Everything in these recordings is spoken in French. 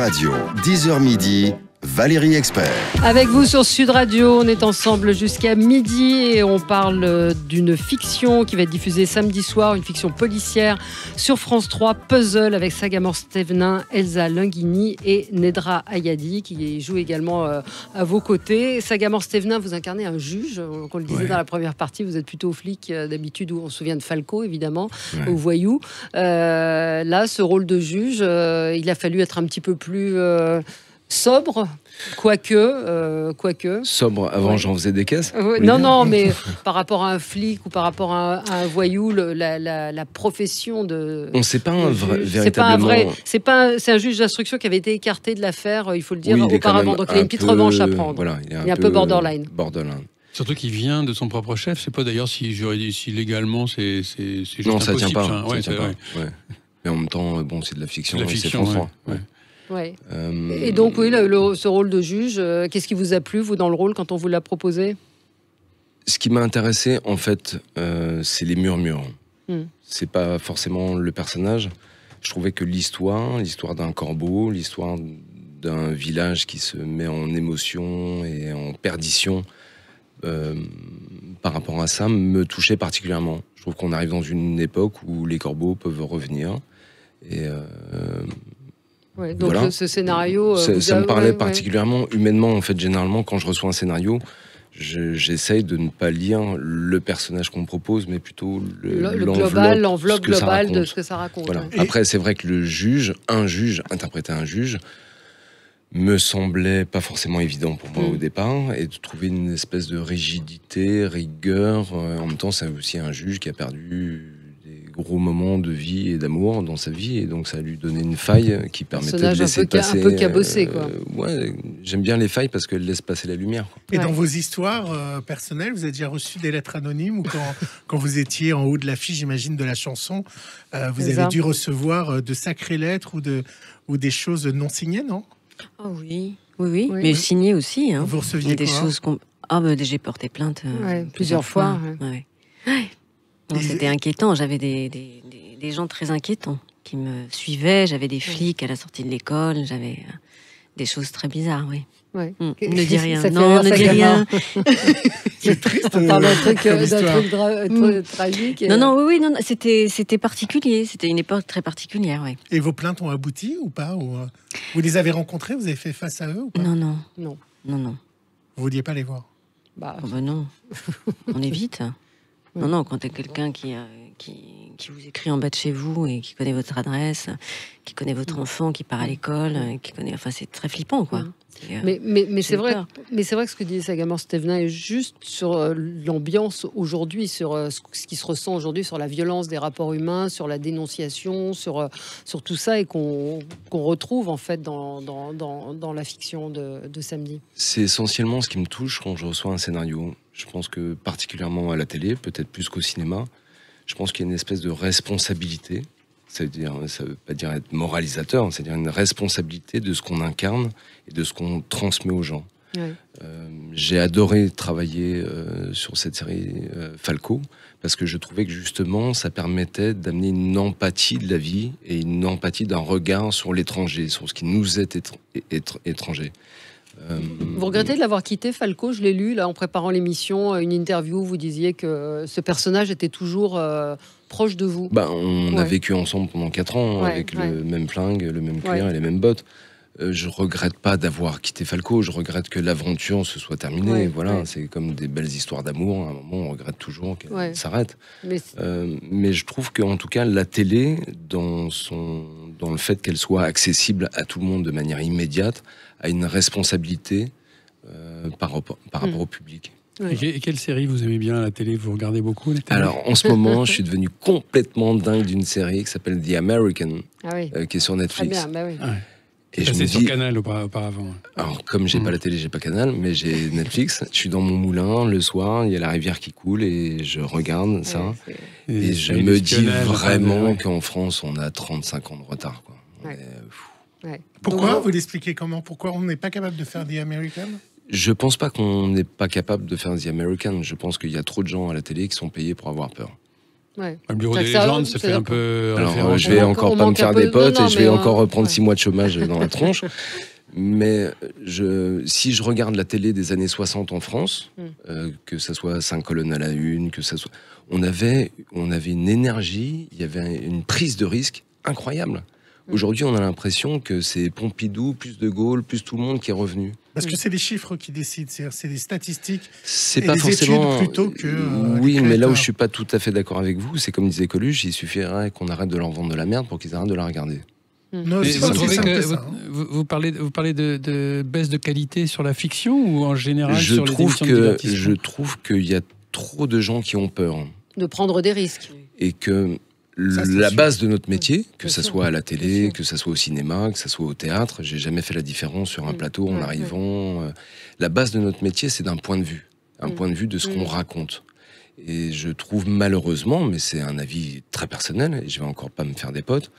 Radio, 10h midi, Valérie Expert. Avec vous sur Sud Radio, on est ensemble jusqu'à midi et on parle d'une fiction qui va être diffusée samedi soir, une fiction policière sur France 3, Puzzle, avec Sagamore Stevenin, Elsa Linguini et Nedra Ayadi qui joue également à vos côtés. Sagamore Stevenin, vous incarnez un juge, on le disait dans la première partie, vous êtes plutôt flic d'habitude, où on se souvient de Falco évidemment, au voyou. Là, ce rôle de juge, il a fallu être un petit peu plus... sobre, quoique. Sobre, avant j'en faisais des caisses non, mais par rapport à un flic ou par rapport à un voyou, la profession de... On sait pas véritablement... C'est un juge d'instruction qui avait été écarté de l'affaire, il faut le dire, auparavant. Donc il y a une petite revanche à prendre. Voilà, il est un peu borderline. Surtout qu'il vient de son propre chef. Je sais pas d'ailleurs si légalement c'est juste non, impossible. Ça tient pas. Ouais. Mais en même temps, bon, c'est de la fiction. C'est France 3. Ouais. Et donc, oui, ce rôle de juge, qu'est-ce qui vous a plu, vous, dans le rôle, quand on vous l'a proposé ? Ce qui m'a intéressé, en fait, c'est les murmures. C'est pas forcément le personnage. Je trouvais que l'histoire d'un corbeau, l'histoire d'un village qui se met en émotion et en perdition, par rapport à ça, me touchait particulièrement. Je trouve qu'on arrive dans une époque où les corbeaux peuvent revenir. Et... Ouais, donc voilà. Ce scénario... ça me parlait particulièrement, humainement, en fait, généralement, quand je reçois un scénario, j'essaye de ne pas lire le personnage qu'on me propose, mais plutôt l'enveloppe globale de ce que ça raconte. Voilà. Après, c'est vrai que interpréter un juge, me semblait pas forcément évident pour moi au départ, et de trouver une espèce de rigidité, rigueur. En même temps, c'est aussi un juge qui a perdu des gros moments de vie et d'amour dans sa vie, et donc ça lui donnait une faille qui permettait de laisser passer... un peu cabossé, quoi. Ouais, j'aime bien les failles parce qu'elles laissent passer la lumière, quoi. Et dans vos histoires personnelles, vous avez déjà reçu des lettres anonymes, ou quand vous étiez en haut de l'affiche, j'imagine, de la chanson, vous avez dû recevoir de sacrées lettres ou des choses non signées, non ? Oh oui. Mais signées aussi. Hein. Vous receviez des choses j'ai porté plainte plusieurs fois. Non, c'était inquiétant. J'avais des gens très inquiétants qui me suivaient. J'avais des flics à la sortie de l'école. J'avais des choses très bizarres, oui. Ouais. Ne dis rien. Non, ne dis rien. C'est triste. On parle d'un truc tragique. Non, c'était particulier. C'était une époque très particulière, oui. Et vos plaintes ont abouti ou pas, vous les avez rencontrés, vous avez fait face à eux ou pas ? Non. Vous vouliez pas les voir ? Non. On évite. Non, quand t'es quelqu'un qui vous écrit en bas de chez vous et qui connaît votre adresse, qui connaît votre enfant, qui part à l'école, qui connaît... Enfin, c'est très flippant, quoi. Mais c'est vrai que ce que dit Sagamore Stevenin est juste sur l'ambiance aujourd'hui, sur ce qui se ressent aujourd'hui, sur la violence des rapports humains, sur la dénonciation, sur tout ça, et qu'on retrouve en fait dans la fiction de samedi. C'est essentiellement ce qui me touche quand je reçois un scénario. Je pense que particulièrement à la télé, peut-être plus qu'au cinéma, je pense qu'il y a une espèce de responsabilité. Ça veut pas dire être moralisateur, c'est-à-dire une responsabilité de ce qu'on incarne et de ce qu'on transmet aux gens. Ouais. J'ai adoré travailler sur cette série Falco, parce que je trouvais que justement ça permettait d'amener une empathie de la vie et une empathie d'un regard sur l'étranger, sur ce qui nous est étranger. Vous regrettez de l'avoir quitté, Falco? Je l'ai lu là en préparant l'émission, une interview où vous disiez que ce personnage était toujours proche de vous. On a vécu ensemble pendant 4 ans avec le même flingue, le même cuir et les mêmes bottes. Je regrette pas d'avoir quitté Falco, je regrette que l'aventure se soit terminée. C'est comme des belles histoires d'amour. À un moment, on regrette toujours qu'elle s'arrête. Mais je trouve qu'en tout cas, la télé, dans le fait qu'elle soit accessible à tout le monde de manière immédiate, a une responsabilité par rapport au public. Et quelle série vous aimez bien à la télé? Vous regardez beaucoup la télé? Alors, en ce moment, je suis devenu complètement dingue d'une série qui s'appelle The American, qui est sur Netflix. Très bien, Et je me dis, sur Canal auparavant. Alors, comme j'ai pas la télé, j'ai pas Canal, mais j'ai Netflix. Je suis dans mon moulin le soir, il y a la rivière qui coule et je regarde ça. Et je me dis vraiment qu'en France, on a 35 ans de retard, quoi. Pourquoi? Vous l'expliquez comment? Pourquoi on n'est pas capable de faire The American? Je pense pas qu'on n'est pas capable de faire The American. Je pense qu'il y a trop de gens à la télé qui sont payés pour avoir peur. Ouais. Le bureau des Ça, légendes, ça fait un peu Alors, référence. je vais On encore manque pas me un faire peu- des potes non, et je vais mais, encore reprendre ouais. 6 mois de chômage dans la tronche. Mais si je regarde la télé des années 60 en France, que ça soit 5 colonnes à la une, que ça soit, on avait une énergie, il y avait une prise de risque incroyable. Aujourd'hui, on a l'impression que c'est Pompidou, plus De Gaulle, plus tout le monde qui est revenu. Parce que c'est les chiffres qui décident, c'est des statistiques. C'est Et pas les forcément. études plutôt que, oui, les mais là où créateurs. je suis pas tout à fait d'accord avec vous, c'est comme disait Coluche, il suffirait qu'on arrête de leur vendre de la merde pour qu'ils arrêtent de la regarder. Non, Mais c'est vous pas aussi trouvez simple que que ça, hein. vous parlez de baisse de qualité sur la fiction ou en général Je sur les émissions de divertissement? je trouve qu'il y a trop de gens qui ont peur De prendre des risques. et que Ça, c'est la sûr. base de notre métier, que Bien ça sûr. soit à la Bien télé, sûr. que ça soit au cinéma, que ça soit au théâtre, j'ai jamais fait la différence sur un plateau en Ouais, arrivant. La base de notre métier, c'est d'un point de vue, un Mm. point de vue de ce qu'on raconte. Et je trouve malheureusement, mais c'est un avis très personnel, et je vais encore pas me faire des potes,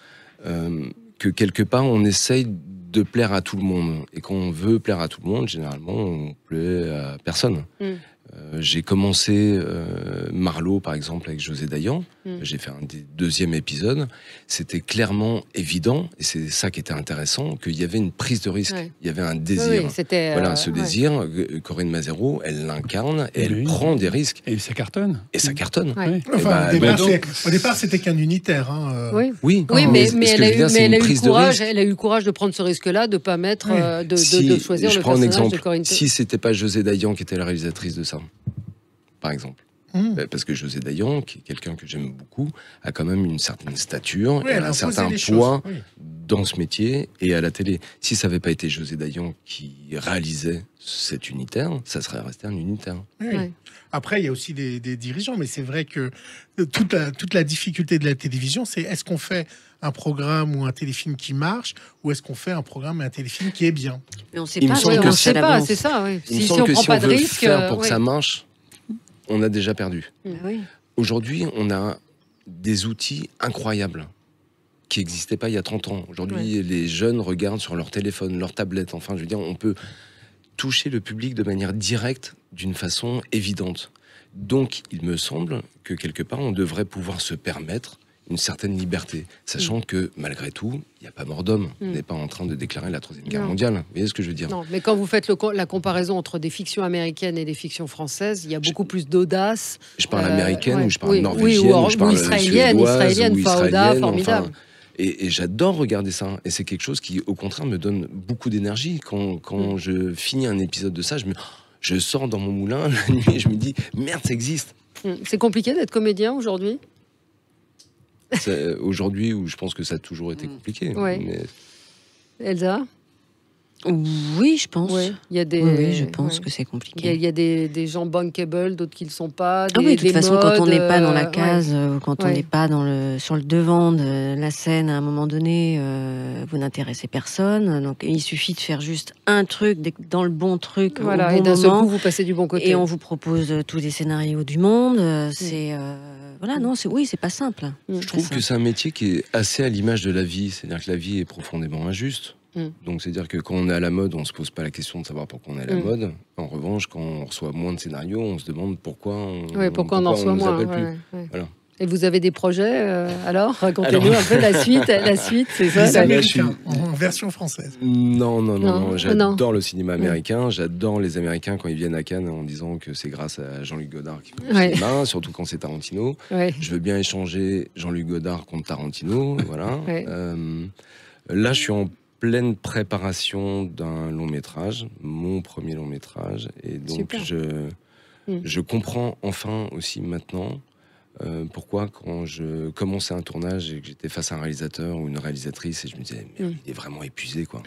que quelque part on essaye de plaire à tout le monde. Et quand on veut plaire à tout le monde, généralement on plaît à personne. Mm. J'ai commencé Marlowe par exemple avec José Dayan. Mm. J'ai fait un des deuxième épisode. C'était clairement évident, et c'est ça qui était intéressant, qu'il y avait une prise de risque. Ouais. Il y avait un Oui, désir. oui, c'était. Voilà, ce ouais. désir, Corinne Mazero, elle l'incarne et elle Oui. prend des risques. Et ça cartonne. Et ça cartonne. Ouais. Oui. Enfin, bah, au départ, donc- au départ, c'était qu'un unitaire. Oui. Oui, Oui, mais ce que elle je a veux eu, dire, c'est une le prise de courage. risque. Elle a eu le courage de prendre ce risque-là, de pas mettre, Oui. de choisir je le prends un personnage exemple. de Corinne. Si c'était pas José Dayan qui était la réalisatrice de ça, par exemple. Parce que José Dayan, qui est quelqu'un que j'aime beaucoup, a quand même une certaine stature Oui, et elle a un imposé certain les choses, poids oui. dans ce métier et à la télé. Si ça n'avait pas été José Dayan qui réalisait cet unitaire, ça serait resté un unitaire. Oui. Ouais. Après, il y a aussi des dirigeants, mais c'est vrai que toute la difficulté de la télévision, c'est est-ce qu'on fait un programme ou un téléfilm qui marche, ou est-ce qu'on fait un programme et un téléfilm qui est bien. Mais on sait Il me pas. semble Oui, que on on ne sait sait à pas, l'avance. c'est ça. Oui. Il me Si semble on que prend si pas on de veut risque, faire pour que oui. ça marche, on a déjà perdu. Bah oui. Aujourd'hui, on a des outils incroyables qui n'existaient pas il y a 30 ans. Aujourd'hui, les jeunes regardent sur leur téléphone, leur tablette. Enfin, je veux dire, on peut toucher le public de manière directe, d'une façon évidente. Donc, il me semble que quelque part, on devrait pouvoir se permettre une certaine liberté, sachant que malgré tout, il n'y a pas mort d'homme. On n'est pas en train de déclarer la Troisième Guerre Non. mondiale. Vous voyez ce que je veux dire? Non, mais quand vous faites la comparaison entre des fictions américaines et des fictions françaises, il y a beaucoup plus d'audace. Je parle américaine, ouais. ou je parle Oui, norvégienne, ou ou je parle israélienne, suédoise, ou Fauda, israélienne, formidable. enfin, et j'adore regarder ça. Et c'est quelque chose qui, au contraire, me donne beaucoup d'énergie. Quand je finis un épisode de ça, je sors dans mon moulin la nuit et je me dis, merde, ça existe. C'est compliqué d'être comédien aujourd'hui. Aujourd'hui, où je pense que ça a toujours été compliqué. Ouais. Mais Elsa? Oui, je pense. Oui, il y a des. Oui, je pense ouais. que c'est Il y a, compliqué. il y a des gens bankable, d'autres qui ne le sont pas. Ah oui, de toute façon, quand on n'est pas dans la ouais. case, quand on Ouais. n'est pas sur le devant de la scène, à un moment donné, vous n'intéressez personne. Donc, il suffit de faire juste un truc, dans le bon truc, Voilà, au et bon d'un seul moment. coup, vous passez du bon côté. Et on vous propose tous les scénarios du monde. Voilà, non, c'est pas simple. je trouve que c'est un métier qui est assez à l'image de la vie. C'est-à-dire que la vie est profondément injuste. Donc, c'est-à-dire que quand on est à la mode, on ne se pose pas la question de savoir pourquoi on est à la mode. En revanche, quand on reçoit moins de scénarios, on se demande pourquoi pourquoi on en reçoit nous moins. appelle plus. Ouais. Voilà. Et vous avez des projets alors? Racontez-nous un peu la suite. La suite, c'est ça. Les là, Américains, en version française. Non, j'adore non. le cinéma américain, j'adore les Américains quand ils viennent à Cannes en disant que c'est grâce à Jean-Luc Godard qu'ils font Ouais. le cinéma, surtout quand c'est Tarantino. Ouais. Je veux bien échanger Jean-Luc Godard contre Tarantino, voilà. Ouais. Là, je suis en pleine préparation d'un long métrage, mon premier long métrage, et donc Super. je comprends enfin aussi maintenant pourquoi quand je commençais un tournage et que j'étais face à un réalisateur ou une réalisatrice et je me disais mais il est vraiment épuisé quoi.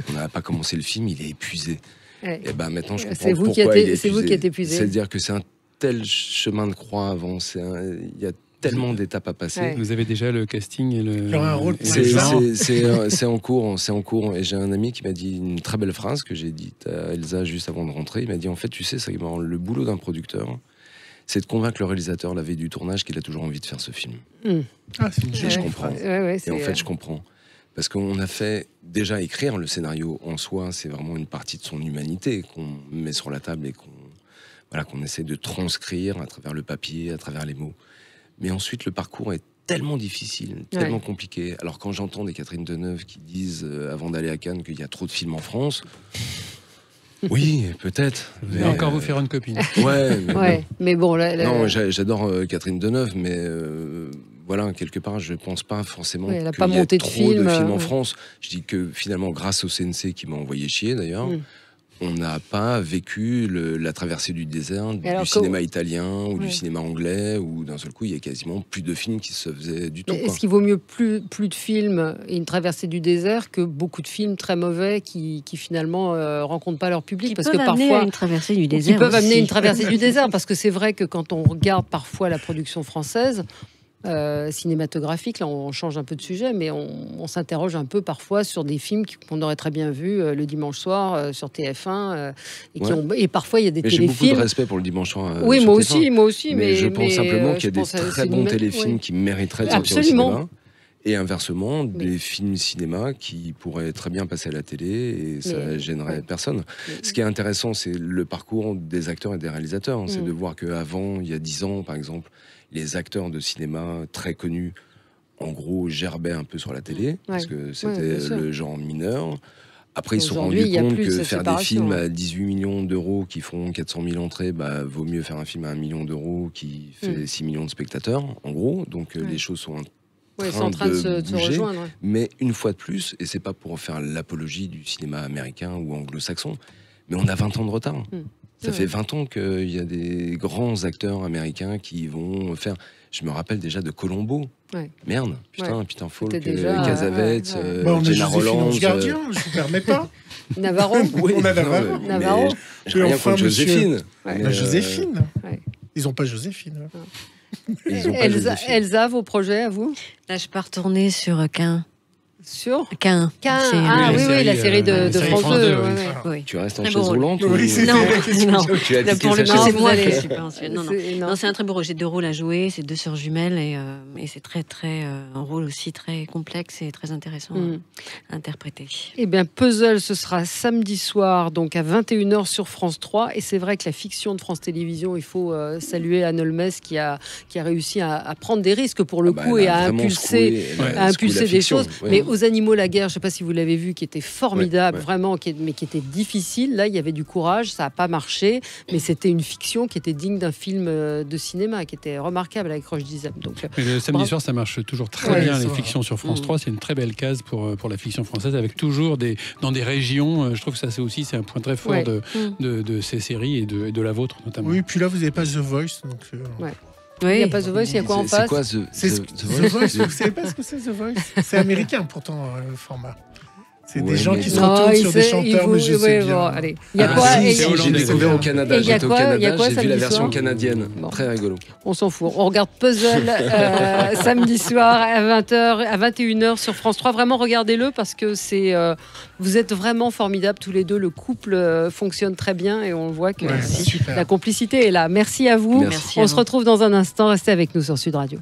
On n'a pas commencé le film, il est épuisé. Ouais. Et ben maintenant je comprends C'est vous qui pourquoi êtes- il est c'est vous épuisé. qui êtes épuisé. C'est-à-dire que c'est un tel chemin de croix avant, il y a tellement d'étapes à passer. Ouais. Vous avez déjà le casting et le. Il y aura un rôle pour et les le gens. genre. C'est en cours. Et j'ai un ami qui m'a dit une très belle phrase que j'ai dite à Elsa juste avant de rentrer. Il m'a dit en fait, tu sais, le boulot d'un producteur, c'est de convaincre le réalisateur la veille du tournage qu'il a toujours envie de faire ce film. Ah, c'est une Et je comprends. Ouais, Et en fait, je comprends. Parce qu'on a fait déjà écrire le scénario en soi, c'est vraiment une partie de son humanité qu'on met sur la table et qu'on essaie de transcrire à travers le papier, à travers les mots. Mais ensuite, le parcours est tellement difficile, tellement compliqué. Alors quand j'entends des Catherine Deneuve qui disent, avant d'aller à Cannes, qu'il y a trop de films en France... Oui, peut-être. Mais encore vous faire une copine. Mais bon, non, j'adore Catherine Deneuve, mais voilà, quelque part, je pense pas forcément qu'il y ait trop de films en France. Je dis que finalement, grâce au CNC qui m'a envoyé chier d'ailleurs, on n'a pas vécu la traversée du désert du cinéma italien ou du cinéma anglais, où d'un seul coup, il y a quasiment plus de films qui se faisaient du tout. Est-ce qu'il vaut mieux plus de films et une traversée du désert que beaucoup de films très mauvais qui finalement rencontrent pas leur public, parce que parfois une traversée du désert, peuvent amener une traversée du désert, parce que c'est vrai que quand on regarde parfois la production française, cinématographique, là on change un peu de sujet, mais on s'interroge un peu parfois sur des films qu'on aurait très bien vus le dimanche soir sur TF1 et parfois il y a des téléfilms. J'ai beaucoup de respect pour le dimanche soir. Oui, moi aussi, mais je pense simplement qu'il y a des très bons téléfilms qui mériteraient de sortir au cinéma. Et inversement, des films cinéma qui pourraient très bien passer à la télé et ça gênerait personne. Ce qui est intéressant, c'est le parcours des acteurs et des réalisateurs. C'est de voir qu'avant, il y a 10 ans, par exemple, les acteurs de cinéma très connus, en gros, gerbaient un peu sur la télé, parce que c'était le genre mineur. Après, ils se sont rendus compte que faire des films à 18 millions d'euros qui font 400 000 entrées, vaut mieux faire un film à 1 million d'euros qui fait 6 millions de spectateurs, en gros. Donc, les choses sont en train de se rejoindre. Mais une fois de plus, et c'est pas pour faire l'apologie du cinéma américain ou anglo-saxon, mais on a 20 ans de retard. Ça fait 20 ans qu'il y a des grands acteurs américains qui vont faire... Je me rappelle déjà de Colombo. Merde, Peter Falk, Cassavetes, Gena Rowlands... Gardien, je vous permets pas. Navarro. On a Navarro. J'ai rien contre Joséphine. Joséphine. Ils n'ont pas Joséphine. Elsa, vos projets à vous? Là, je pars tourner sur Cain. Sur Cain. La série de France 2. Tu restes en chaise roulante? Non, pour le coup, c'est moi qui suis pas en chaise. Non, c'est un très beau rôle. J'ai 2 rôles à jouer, c'est 2 sœurs jumelles et c'est très un rôle aussi très complexe et très intéressant à interpréter. Eh bien, Puzzle, ce sera samedi soir, donc à 21h sur France 3. Et c'est vrai que la fiction de France Télévisions, il faut saluer Anne Holmes qui a réussi à prendre des risques pour le coup et à impulser des choses. Mais Aux Animaux la guerre, je ne sais pas si vous l'avez vu, qui était formidable, vraiment, mais qui était difficile. Là, il y avait du courage, ça n'a pas marché, mais c'était une fiction qui était digne d'un film de cinéma, qui était remarquable avec Roche Dizem. Donc, mais le samedi soir, ça marche toujours très bien, les fictions sur France 3. C'est une très belle case pour la fiction française, avec toujours dans des régions. Je trouve que ça, c'est un point très fort de ces séries et de la vôtre, notamment. Oui, puis là, vous n'avez pas The Voice, donc... Oui, il n'y a pas The Voice, il y a quoi en face? C'est quoi The Voice? Vous savez pas ce que c'est The Voice? C'est américain pourtant le format. C'est des gens qui se retournent sur des chanteurs, mais je sais bien. Allez. Il y a quoi? J'ai découvert au Canada. J'étais au Canada, j'ai vu la version canadienne. Bon. Très rigolo. On s'en fout. On regarde Puzzle samedi soir à 20h, à 21h sur France 3. Vraiment, regardez-le parce que vous êtes vraiment formidables tous les deux. Le couple fonctionne très bien et on voit que la complicité est là. Merci à vous. Merci on se retrouve dans un instant. Restez avec nous sur Sud Radio.